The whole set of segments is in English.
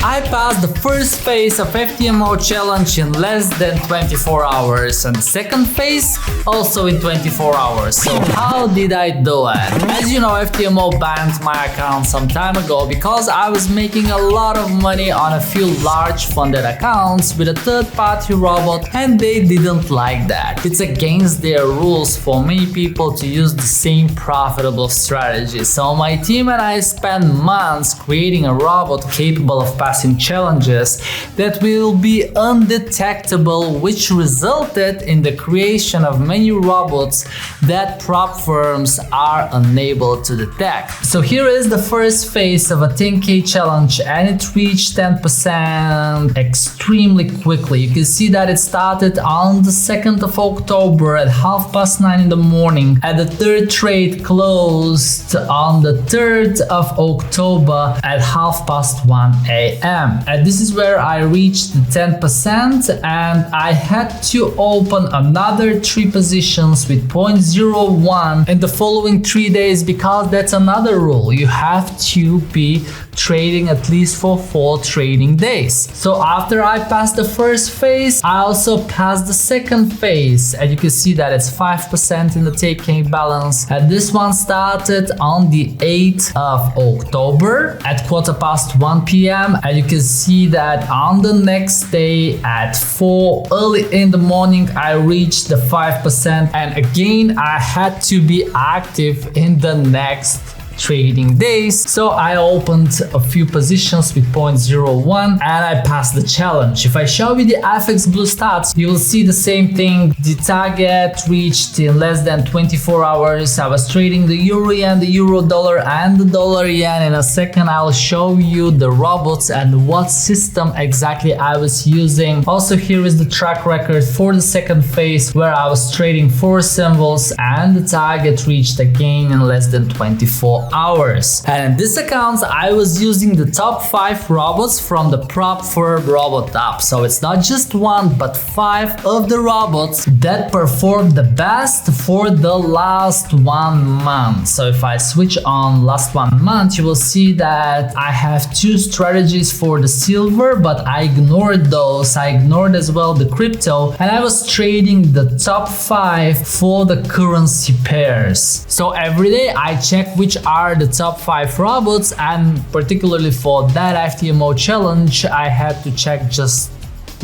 I passed the first phase of FTMO challenge in less than 24 hours and the second phase also in 24 hours. So how did I do it? As you know, FTMO banned my account some time ago because I was making a lot of money on a few large funded accounts with a third-party robot, and they didn't like that. It's against their rules for many people to use the same profitable strategy. So my team and I spent months creating a robot capable of passing challenges that will be undetectable, which resulted in the creation of many robots that prop firms are unable to detect. So here is the first phase of a 10K challenge, and it reached 10% extremely quickly. You can see that it started on the 2nd of October at 9:30 in the morning, and the third trade closed on the 3rd of October at 1:30 a.m. And this is where I reached the 10%, and I had to open another 3 positions with 0.01 in the following 3 days, because that's another rule. You have to be trading at least for 4 trading days. So after I passed the first phase, I also passed the second phase, and you can see that it's 5% in the taking balance. And this one started on the 8th of October at 1:15 p.m. and you can see that on the next day at 4 early in the morning I reached the 5%, and again I had to be active in the next trading days. So I opened a few positions with 0.01 and I passed the challenge. If I show you the FXBlue stats, you will see the same thing. The target reached in less than 24 hours. I was trading the euro yen, the euro dollar, and the dollar yen. In a second I'll show you the robots and what system exactly I was using. Also, here is the track record for the second phase, where I was trading 4 symbols and the target reached again in less than 24 hours. And in this account I was using the top 5 robots from the prop firm robot app. So it's not just 1 but 5 of the robots that performed the best for the last 1 month. So if I switch on last 1 month, you will see that I have 2 strategies for the silver, but I ignored those. I ignored as well the crypto, and I was trading the top 5 for the currency pairs. So every day I check which are the top 5 robots, and particularly for that FTMO challenge I had to check just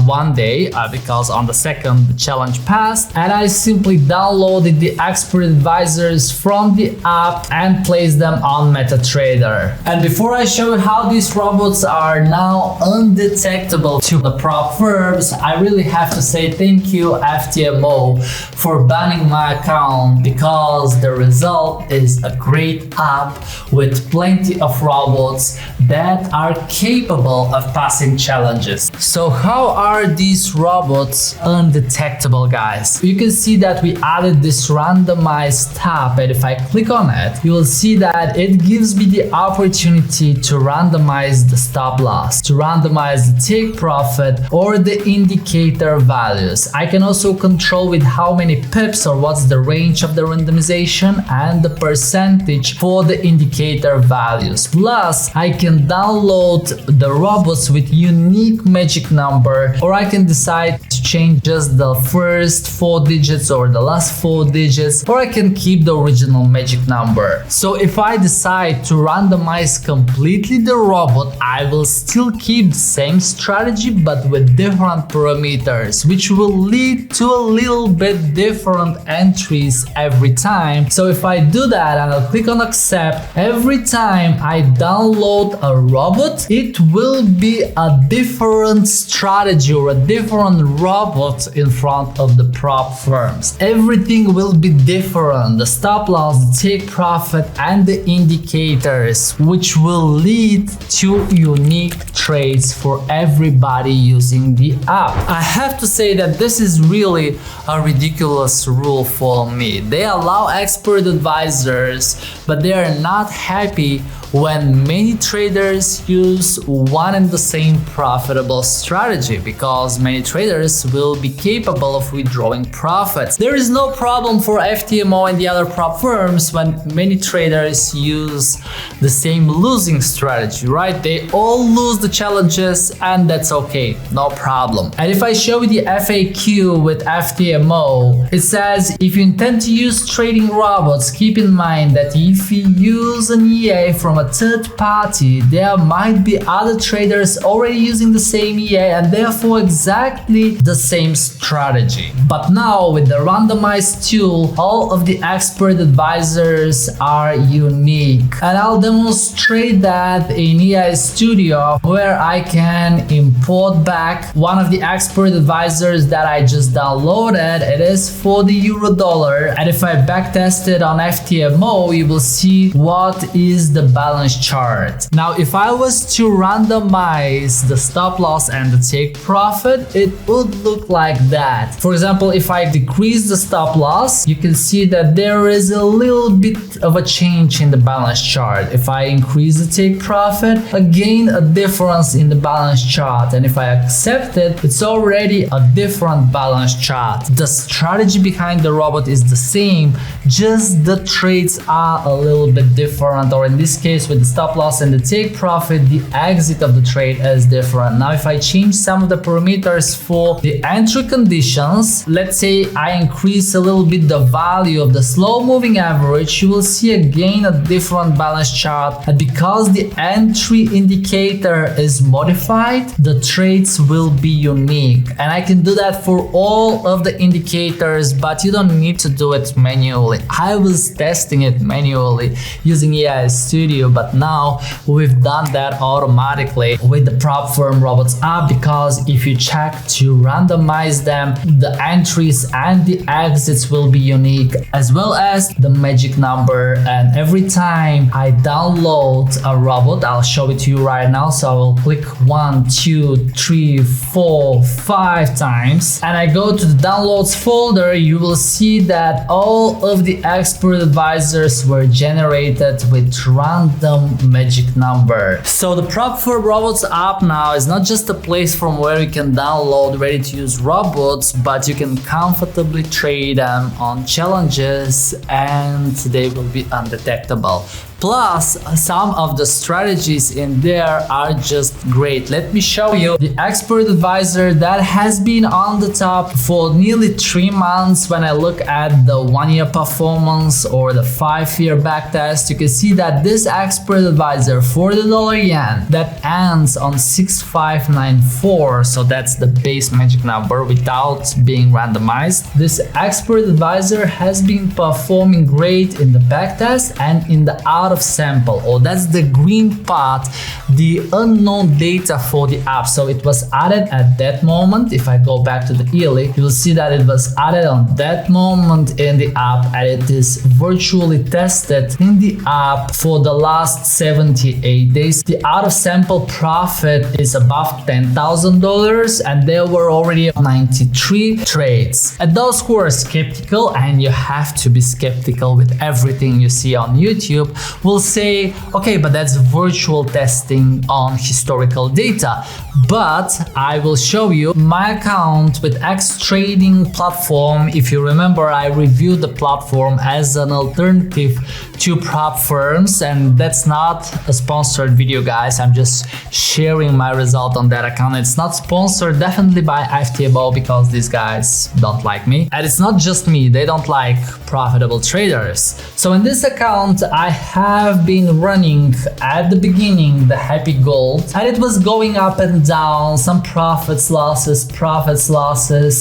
1 day because on the 2nd the challenge passed, and I simply downloaded the expert advisors from the app and placed them on MetaTrader. And before I show you how these robots are now undetectable to the prop firms, I really have to say thank you FTMO for banning my account, because the result is a great app with plenty of robots that are capable of passing challenges. So how are these robots undetectable, guys? You can see that we added this Randomize tab, and if I click on it, you will see that it gives me the opportunity to randomize the stop loss, to randomize the take profit or the indicator values. I can also control with how many pips or what's the range of the randomization and the percentage for the indicator values. Plus, I can download the robots with unique magic number, or I can decide to change just the first 4 digits or the last 4 digits, or I can keep the original magic number. So if I decide to randomize completely the robot, I will still keep the same strategy but with different parameters, which will lead to a little bit different entries every time. So if I do that and I'll click on accept, every time I download a robot, it will be a different strategy or a different robot in front of the prop firms. Everything will be different. The stop loss, the take profit, and the indicators, which will lead to unique trades for everybody using the app. I have to say that this is really a ridiculous rule for me. They allow expert advisors, but they are not happy when many traders use one and the same profitable strategy, because many traders will be capable of withdrawing profits. There is no problem for FTMO and the other prop firms when many traders use the same losing strategy, right? They all lose the challenges and that's okay, no problem. And if I show you the FAQ with FTMO, it says if you intend to use trading robots, keep in mind that if you use an EA from a third party, there might be other traders already using the same EA and therefore exactly the same strategy. But now with the Randomize tool, all of the expert advisors are unique. And I'll demonstrate that in EA Studio, where I can import back one of the expert advisors that I just downloaded. It is for the euro-dollar, and if I backtest it on FTMO, you will see what is the balance chart. Now, if I was to randomize the stop loss and the take profit, it would look like that. For example, if I decrease the stop loss, you can see that there is a little bit of a change in the balance chart. If I increase the take profit, again a difference in the balance chart, and if I accept it, it's already a different balance chart. The strategy behind the robot is the same, just the trades are a little bit different, or in this case with the stop loss and the take profit, the exit of the trade is different. Now if I change some of the parameters for the entry conditions, let's say I increase a little bit the value of the slow moving average, you will see again a different balance chart, and because the entry indicator is modified, the trades will be unique. And I can do that for all of the indicators, but you don't need to do it manually. I was testing it manually using EA Studio, but now we've done that automatically with the prop firm robots app, because if you check to randomize them, the entries and the exits will be unique, as well as the magic number. And every time I download a robot, I'll show it to you right now. So I will click 1, 2, 3, 4, 5 times, and I go to the downloads folder. You will see that all of the expert advisors were generated with random magic number. So the prop firm robots app now is not just a place from where you can download ready to use robots, but you can comfortably trade them on challenges and they will be undetectable. Plus, some of the strategies in there are just great. Let me show you the expert advisor that has been on the top for nearly 3 months. When I look at the 1-year performance or the 5-year backtest, you can see that this expert advisor for the dollar yen that ends on 6594, so that's the base magic number without being randomized. This expert advisor has been performing great in the backtest and in the out of sample, or that's the green part, the unknown data for the app. So it was added at that moment. If I go back to the yearly, you will see that it was added on that moment in the app, and it is virtually tested in the app for the last 78 days. The out of sample profit is above $10,000 and there were already 93 trades. And those who are skeptical, and you have to be skeptical with everything you see on YouTube, will say, okay, but that's virtual testing on historical data. But I will show you my account with X Trading platform. If you remember, I reviewed the platform as an alternative to prop firms, and that's not a sponsored video, guys. I'm just sharing my result on that account. It's not sponsored, definitely by FTMO, because these guys don't like me. And it's not just me, they don't like profitable traders. So in this account, I have been running at the beginning the happy gold, and it was going up and down, some profits, losses,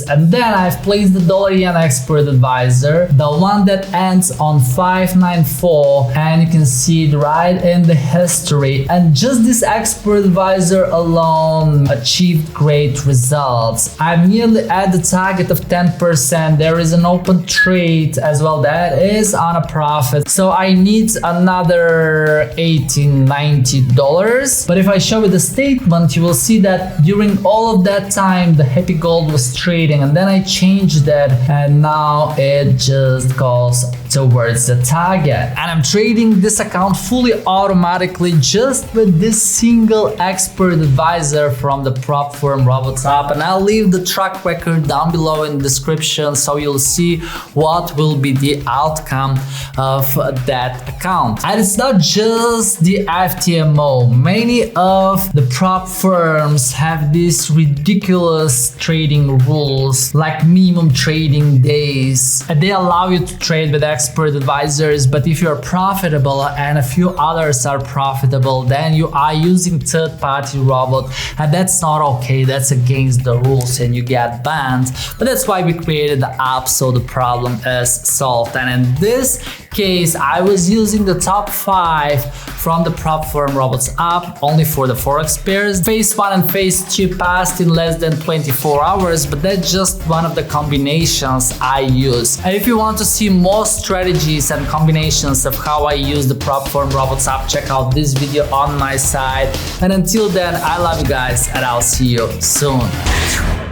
and then I've placed the dollar yen expert advisor, the one that ends on 594, and you can see it right in the history. And just this expert advisor alone achieved great results. I'm nearly at the target of 10%. There is an open trade as well that is on a profit, so I need another $80-90. But if I show you the statement, you will see that during all of that time the happy gold was trading, and then I changed that and now it just goes towards the target. And I'm trading this account fully automatically just with this single expert advisor from the prop firm Robots Up, and I'll leave the track record down below in the description so you'll see what will be the outcome of that account. And it's not just the FTMO. Many of the prop firms have these ridiculous trading rules like minimum trading days, and they allow you to trade with expert advisors, but if you're profitable and a few others are profitable, then you are using third-party robot, and that's not okay. That's against the rules and you get banned. But that's why we created the app, so the problem is solved. And in this case, I was using the top 5 from the prop firm Robots Up only for the forex pairs. Phase 1 and phase 2 passed in less than 24 hours, but that's just one of the combinations I use. And if you want to see more strategies and combinations of how I use the prop firm Robots Up, check out this video on my side. And until then, I love you guys, and I'll see you soon.